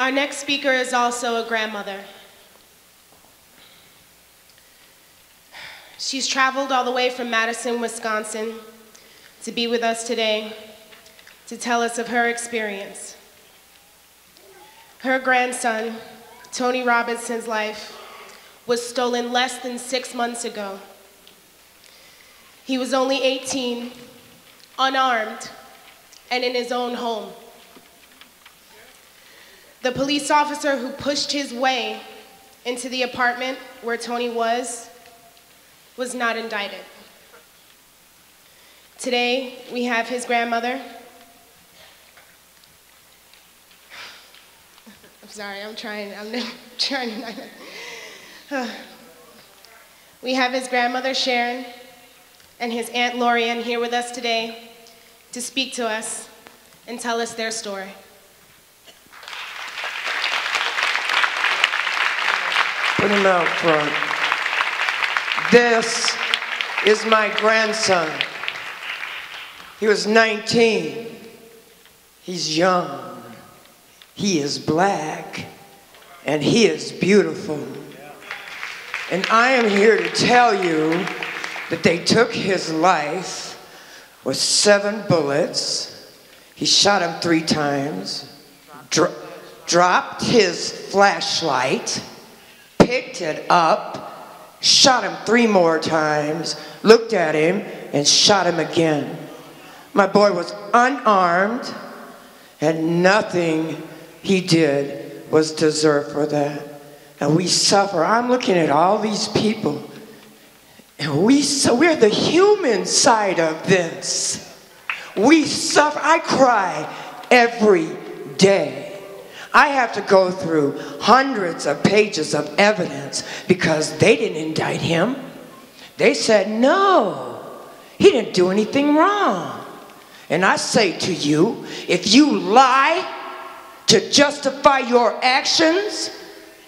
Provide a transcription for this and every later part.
Our next speaker is also a grandmother. She's traveled all the way from Madison, Wisconsin, to be with us today to tell us of her experience. Her grandson, Tony Robinson's life, was stolen less than 6 months ago. He was only 18, unarmed, and in his own home. The police officer who pushed his way into the apartment where Tony was not indicted. Today, we have his grandmother. I'm sorry, I'm trying not to. We have his grandmother, Sharon, and his Aunt Lorien here with us today to speak to us and tell us their story. Put him out front. This is my grandson. He was 19. He's young. He is black. And he is beautiful. And I am here to tell you that they took his life with 7 bullets. He shot him 3 times, dropped his flashlight, picked it up, shot him 3 more times, looked at him, and shot him again. My boy was unarmed, and nothing he did was deserved for that. And we suffer. I'm looking at all these people, and we're the human side of this. We suffer. I cry every day. I have to go through hundreds of pages of evidence because they didn't indict him. They said, no, he didn't do anything wrong. And I say to you, if you lie to justify your actions,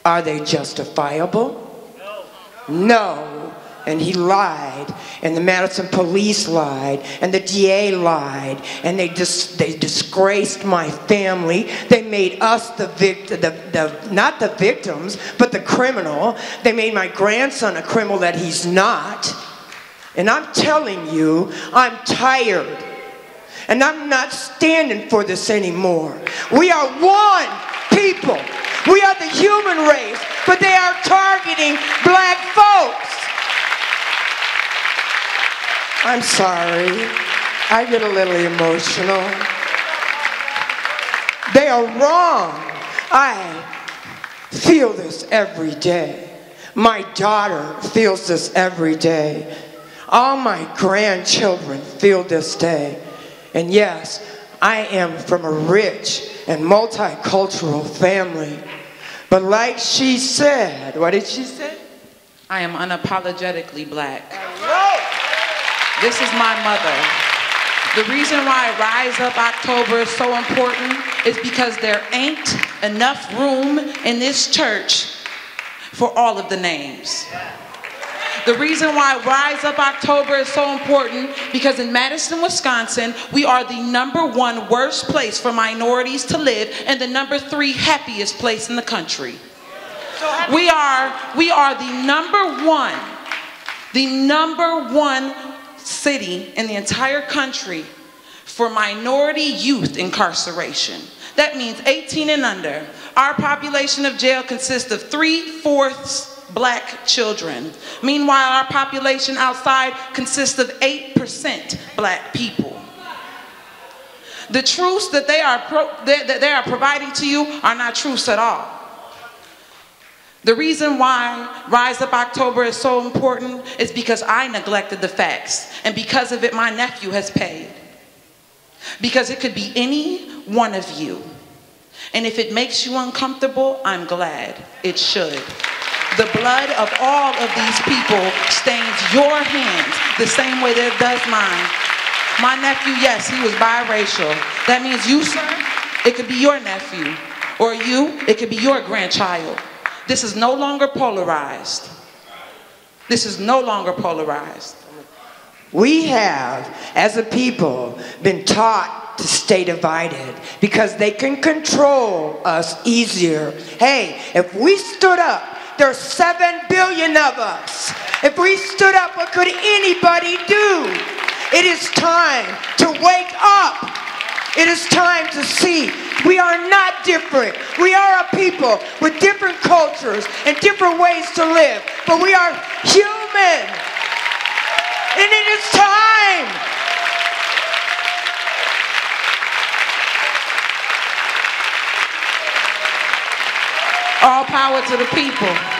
are they justifiable? No. No. And he lied, and the Madison police lied, and the DA lied, and they disgraced my family. They made us not the victims, but the criminal. They made my grandson a criminal that he's not. And I'm telling you, I'm tired. And I'm not standing for this anymore. We are one people. We are the human race, but they are targeting black folks. I'm sorry, I get a little emotional. They are wrong. I feel this every day. My daughter feels this every day. All my grandchildren feel this day. And yes, I am from a rich and multicultural family. But like she said, what did she say? I am unapologetically black. Hello. This is my mother. The reason why Rise Up October is so important is because there ain't enough room in this church for all of the names. The reason why Rise Up October is so important because in Madison, Wisconsin, we are the #1 worst place for minorities to live and the #3 happiest place in the country. We are the number one city in the entire country for minority youth incarceration. That means 18 and under. Our population of jail consists of 3/4 black children. Meanwhile, our population outside consists of 8% black people. The truths that they are providing to you are not truths at all. The reason why Rise Up October is so important is because I neglected the facts. And because of it, my nephew has paid. Because it could be any one of you. And if it makes you uncomfortable, I'm glad. It should. The blood of all of these people stains your hands the same way that it does mine. My nephew, yes, he was biracial. That means you, sir, it could be your nephew. Or you, it could be your grandchild. This is no longer polarized. This is no longer polarized. We have, as a people, been taught to stay divided because they can control us easier. Hey, if we stood up, there's 7 billion of us. If we stood up, what could anybody do? It is time to wake up. It is time to see we are not different. We are a people with different cultures and different ways to live, but we are human. And it is time. All power to the people.